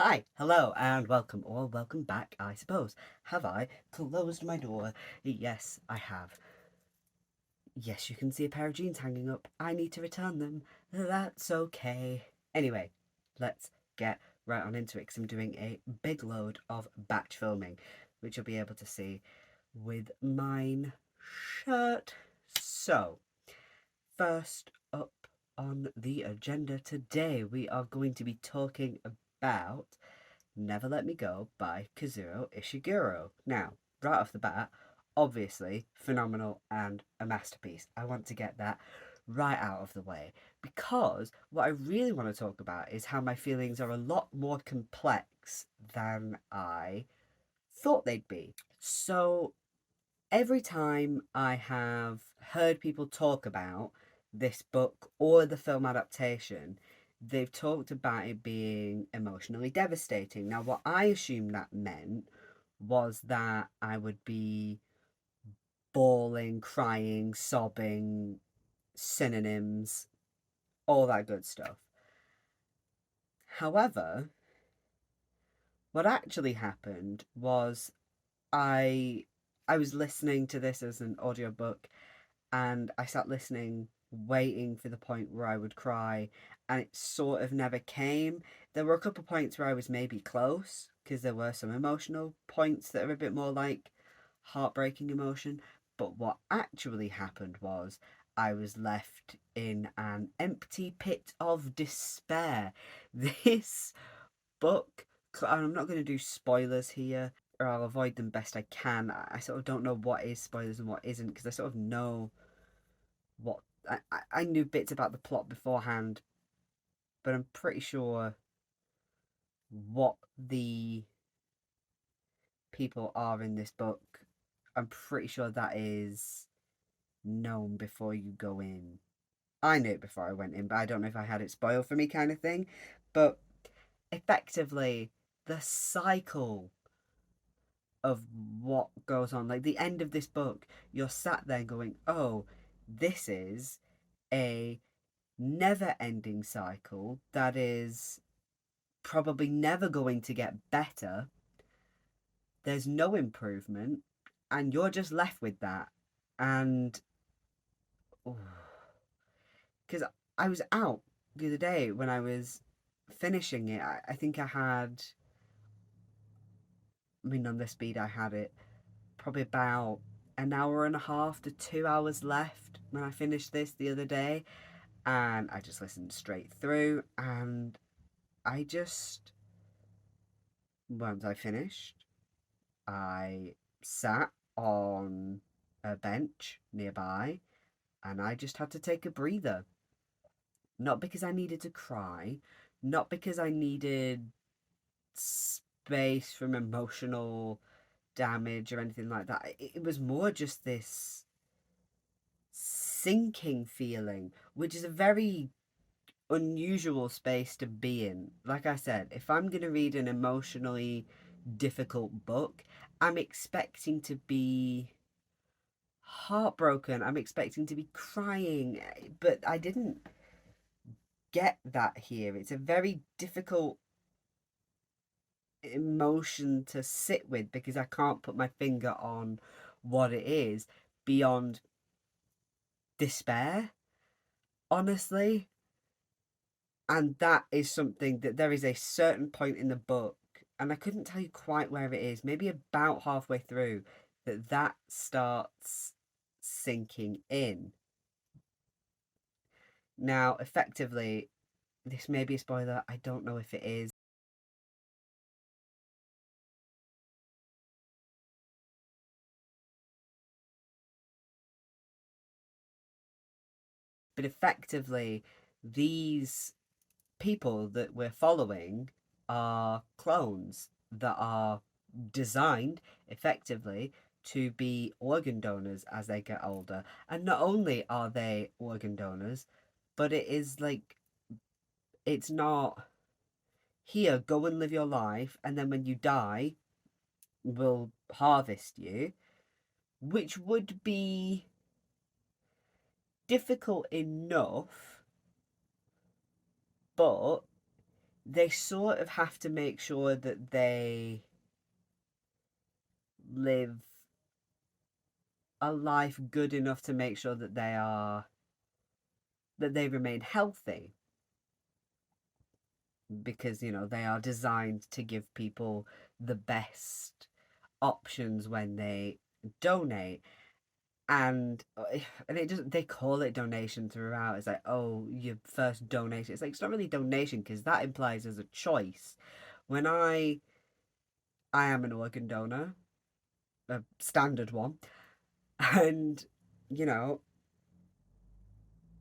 Hi, hello, and welcome, or welcome back, I suppose. Have I closed my door? Yes, I have. Yes, you can see a pair of jeans hanging up. I need to return them. That's okay. Anyway, let's get right on into it because I'm doing a big load of batch filming, which you'll be able to see with mine shirt. So, first up on the agenda today, we are going to be talking about Never Let Me Go by Kazuo Ishiguro. Now, right off the bat, obviously phenomenal and a masterpiece. I want to get that right out of the way because what I really want to talk about is how my feelings are a lot more complex than I thought they'd be. So, every time I have heard people talk about this book or the film adaptation, they've talked about it being emotionally devastating. Now, what I assumed that meant was that I would be bawling, crying, sobbing, synonyms, all that good stuff. However, what actually happened was I I was listening to this as an audiobook and I sat listening, waiting for the point where I would cry, and it sort of never came. There were a couple of points where I was maybe close, because there were some emotional points that are a bit more like heartbreaking emotion. But what actually happened was I was left in an empty pit of despair. This book, I'm not going to do spoilers here, or I'll avoid them best I can. I sort of don't know what is spoilers and what isn't because I sort of know what I knew bits about the plot beforehand, but I'm pretty sure what the people are in this book. I'm pretty sure that is known before you go in. I knew it before I went in, but I don't know if I had it spoiled for me, kind of thing. But effectively, the cycle of what goes on, like the end of this book, you're sat there going, oh, this is a never ending cycle that is probably never going to get better. There's no improvement, and you're just left with that. And because I was out the other day when I was finishing it, I think I had, I mean, on the speed I had it, probably about an hour and a half to 2 hours left when I finished this the other day. And I just listened straight through, and I just, once I finished, I sat on a bench nearby and I just had to take a breather. Not because I needed to cry, not because I needed space from emotional damage or anything like that. It was more just this sinking feeling, which is a very unusual space to be in. Like I said, if I'm going to read an emotionally difficult book, I'm expecting to be heartbroken. I'm expecting to be crying, but I didn't get that here. It's a very difficult emotion to sit with because I can't put my finger on what it is beyond despair, honestly. And that is something that there is a certain point in the book, and I couldn't tell you quite where it is, maybe about halfway through, that starts sinking in. Now, effectively, this may be a spoiler, I don't know if it is. But effectively, these people that we're following are clones that are designed effectively to be organ donors as they get older. And not only are they organ donors, but it is like, it's not here, go and live your life, and then when you die, we'll harvest you, which would be difficult enough, but they sort of have to make sure that they live a life good enough to make sure that they remain healthy, because they are designed to give people the best options when they donate. And it doesn't they call it donation throughout. It's like, oh, your first donation. It's like, it's not really donation, because that implies there's a choice. When I am an organ donor, a standard one, and you know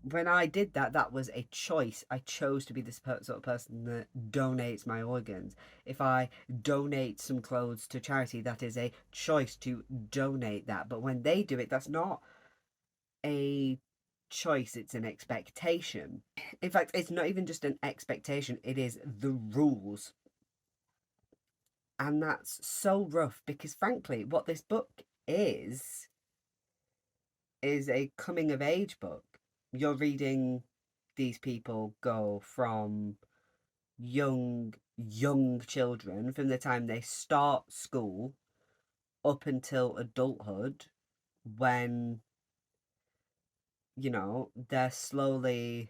when I did that, that was a choice. I chose to be this sort of person that donates my organs. If I donate some clothes to charity, that is a choice to donate that. But when they do it, that's not a choice, it's an expectation. In fact, it's not even just an expectation, it is the rules. And that's so rough, because frankly, what this book is a coming of age book. You're reading these people go from young children, from the time they start school up until adulthood, when they're slowly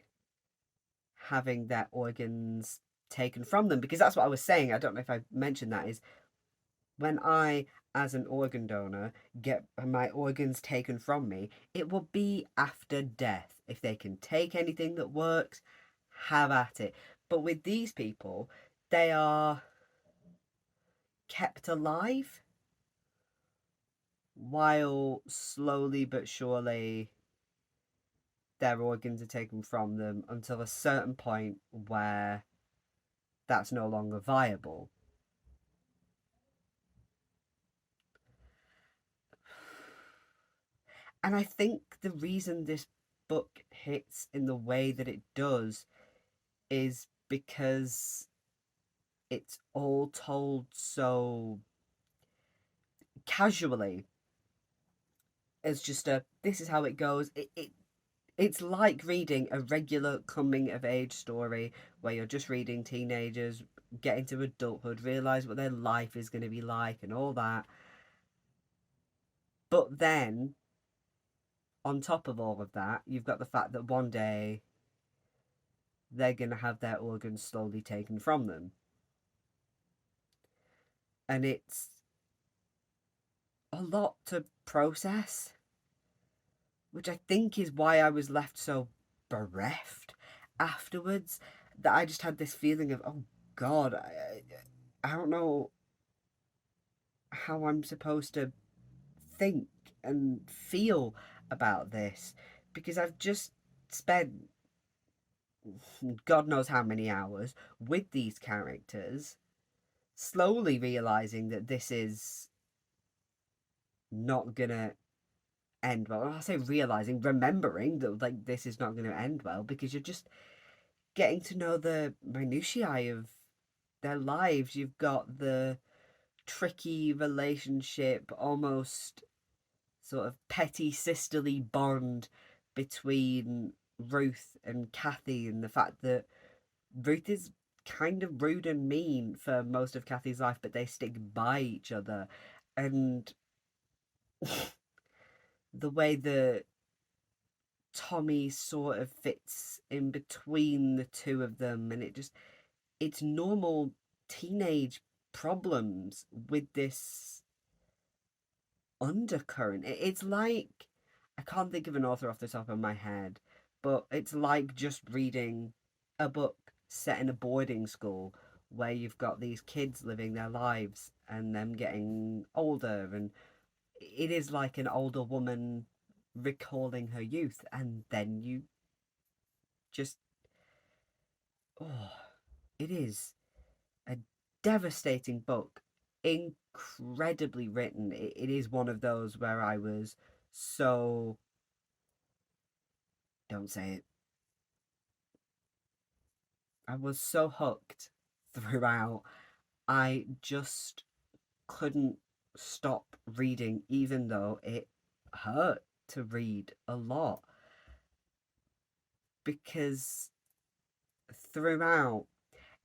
having their organs taken from them. Because that's what I was saying, I don't know if I mentioned that, is when I, as an organ donor, get my organs taken from me, it will be after death. If they can take anything that works, have at it. But with these people, they are kept alive while slowly but surely their organs are taken from them, until a certain point where that's no longer viable. And I think the reason this book hits in the way that it does is because it's all told so casually, as just a, this is how it goes. It's like reading a regular coming of age story, where you're just reading teenagers get into adulthood, realize what their life is going to be like and all that. But then on top of all of that, you've got the fact that one day they're going to have their organs slowly taken from them. And it's a lot to process, which I think is why I was left so bereft afterwards. That I just had this feeling of, oh God, I don't know how I'm supposed to think and feel about this, because I've just spent God knows how many hours with these characters, slowly realizing that this is not gonna end well. I say realizing, remembering that, like, this is not going to end well, because you're just getting to know the minutiae of their lives. You've got the tricky relationship, almost sort of petty sisterly bond between Ruth and Kathy, and the fact that Ruth is kind of rude and mean for most of Kathy's life, but they stick by each other. And the way that Tommy sort of fits in between the two of them, and it's normal teenage problems with this undercurrent. It's like, I can't think of an author off the top of my head, but it's like just reading a book set in a boarding school, where you've got these kids living their lives and them getting older, and it is like an older woman recalling her youth, and then you just, oh, it is a devastating book, incredibly written. It is one of those where I was so, don't say it, I was so hooked throughout. I just couldn't stop reading, even though it hurt to read a lot, because throughout,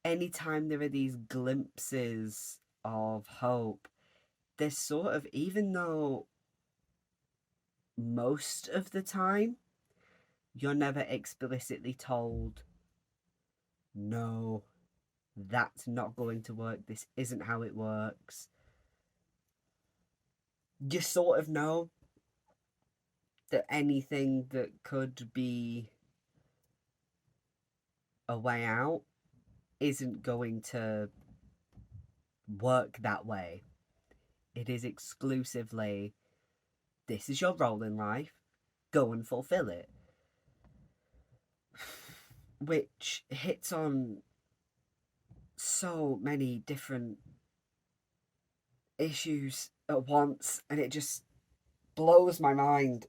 anytime there are these glimpses of hope, there's sort of, even though most of the time you're never explicitly told, no, that's not going to work, this isn't how it works. You sort of know that anything that could be a way out isn't going to work that way. It is exclusively, this is your role in life, go and fulfill it. Which hits on so many different issues at once, and it just blows my mind.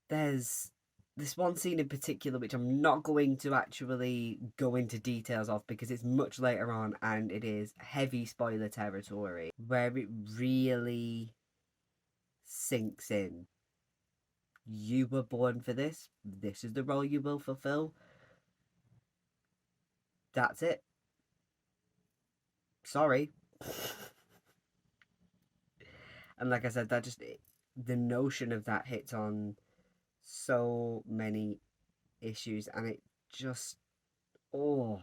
There's this one scene in particular which I'm not going to actually go into details of because it's much later on and it is heavy spoiler territory, where it really sinks in. You were born for this. This is the role you will fulfill. That's it. Sorry. And like I said, that just, the notion of that hits on so many issues, and it just, oh.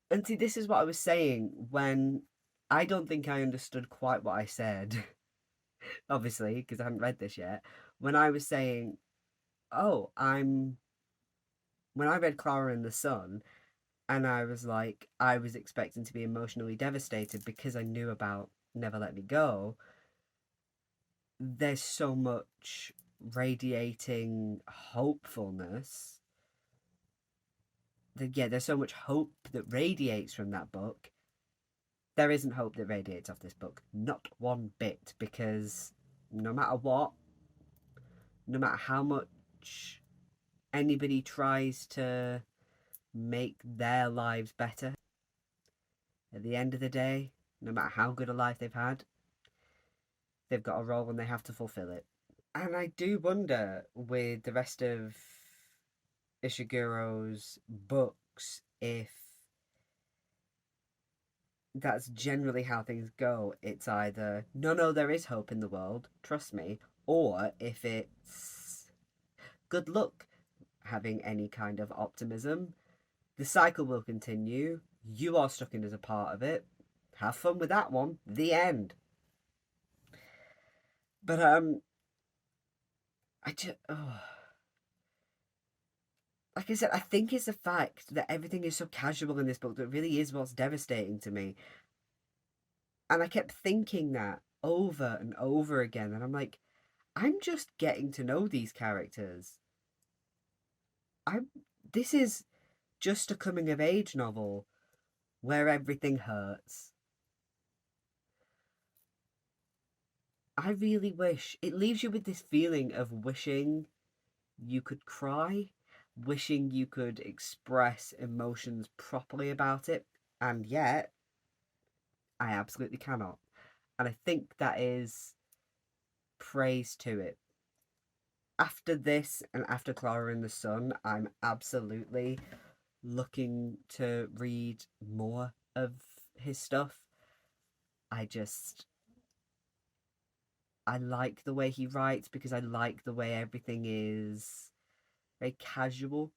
And see, this is what I was saying when I don't think I understood quite what I said, obviously, because I hadn't read this yet. When I was saying, oh, when I read Clara and the Sun, and I was like, I was expecting to be emotionally devastated because I knew about Never Let Me Go. There's so much radiating hopefulness. There's so much hope that radiates from that book. There isn't hope that radiates off this book. Not one bit, because no matter what, no matter how much anybody tries to make their lives better, at the end of the day, no matter how good a life they've had, they've got a role and they have to fulfill it. And I do wonder, with the rest of Ishiguro's books, if that's generally how things go. It's either, no, there is hope in the world, trust me, or if it's, good luck having any kind of optimism. The cycle will continue. You are stuck in as a part of it. Have fun with that one. The end. But I just, like I said, I think it's the fact that everything is so casual in this book that really is what's devastating to me. And I kept thinking that over and over again, and I'm like, I'm just getting to know these characters. This is just a coming of age novel where everything hurts. I really wish, it leaves you with this feeling of wishing you could cry, wishing you could express emotions properly about it, and yet I absolutely cannot. And I think that is praise to it. After this and after Clara and the Sun, I'm absolutely looking to read more of his stuff. I like the way he writes because I like the way everything is very casual.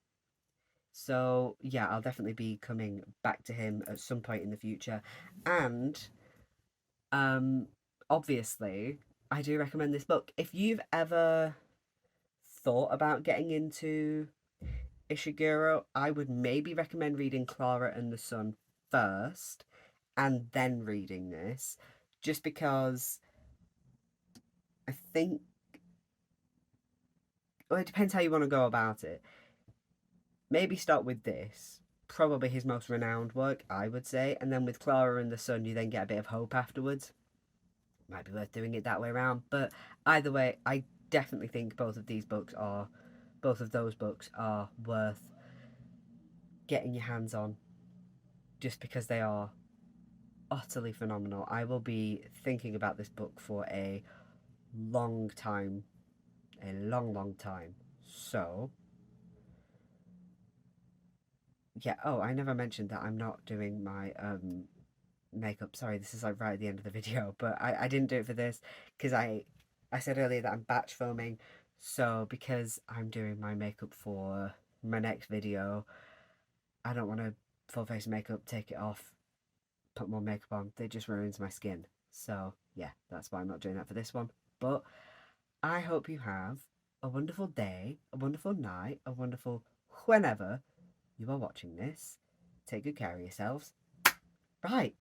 So yeah, I'll definitely be coming back to him at some point in the future. And um obviously I do recommend this book. If you've ever thought about getting into Ishiguro, I would maybe recommend reading Clara and the Sun first and then reading this, just because I think, well, it depends how you want to go about it. Maybe start with this, probably his most renowned work, I would say, and then with Clara and the Sun, you then get a bit of hope afterwards. Might be worth doing it that way around, but either way, I definitely think both of those books are worth getting your hands on, just because they are utterly phenomenal. I will be thinking about this book for a long time, a long time. So, yeah, oh, I never mentioned that I'm not doing my makeup. Sorry, this is like right at the end of the video, but I didn't do it for this because I said earlier that I'm batch filming. So because I'm doing my makeup for my next video, I don't want to full face makeup, take it off, put more makeup on. It just ruins my skin. So yeah, that's why I'm not doing that for this one. But I hope you have a wonderful day, a wonderful night, a wonderful whenever you are watching this. Take good care of yourselves. Right.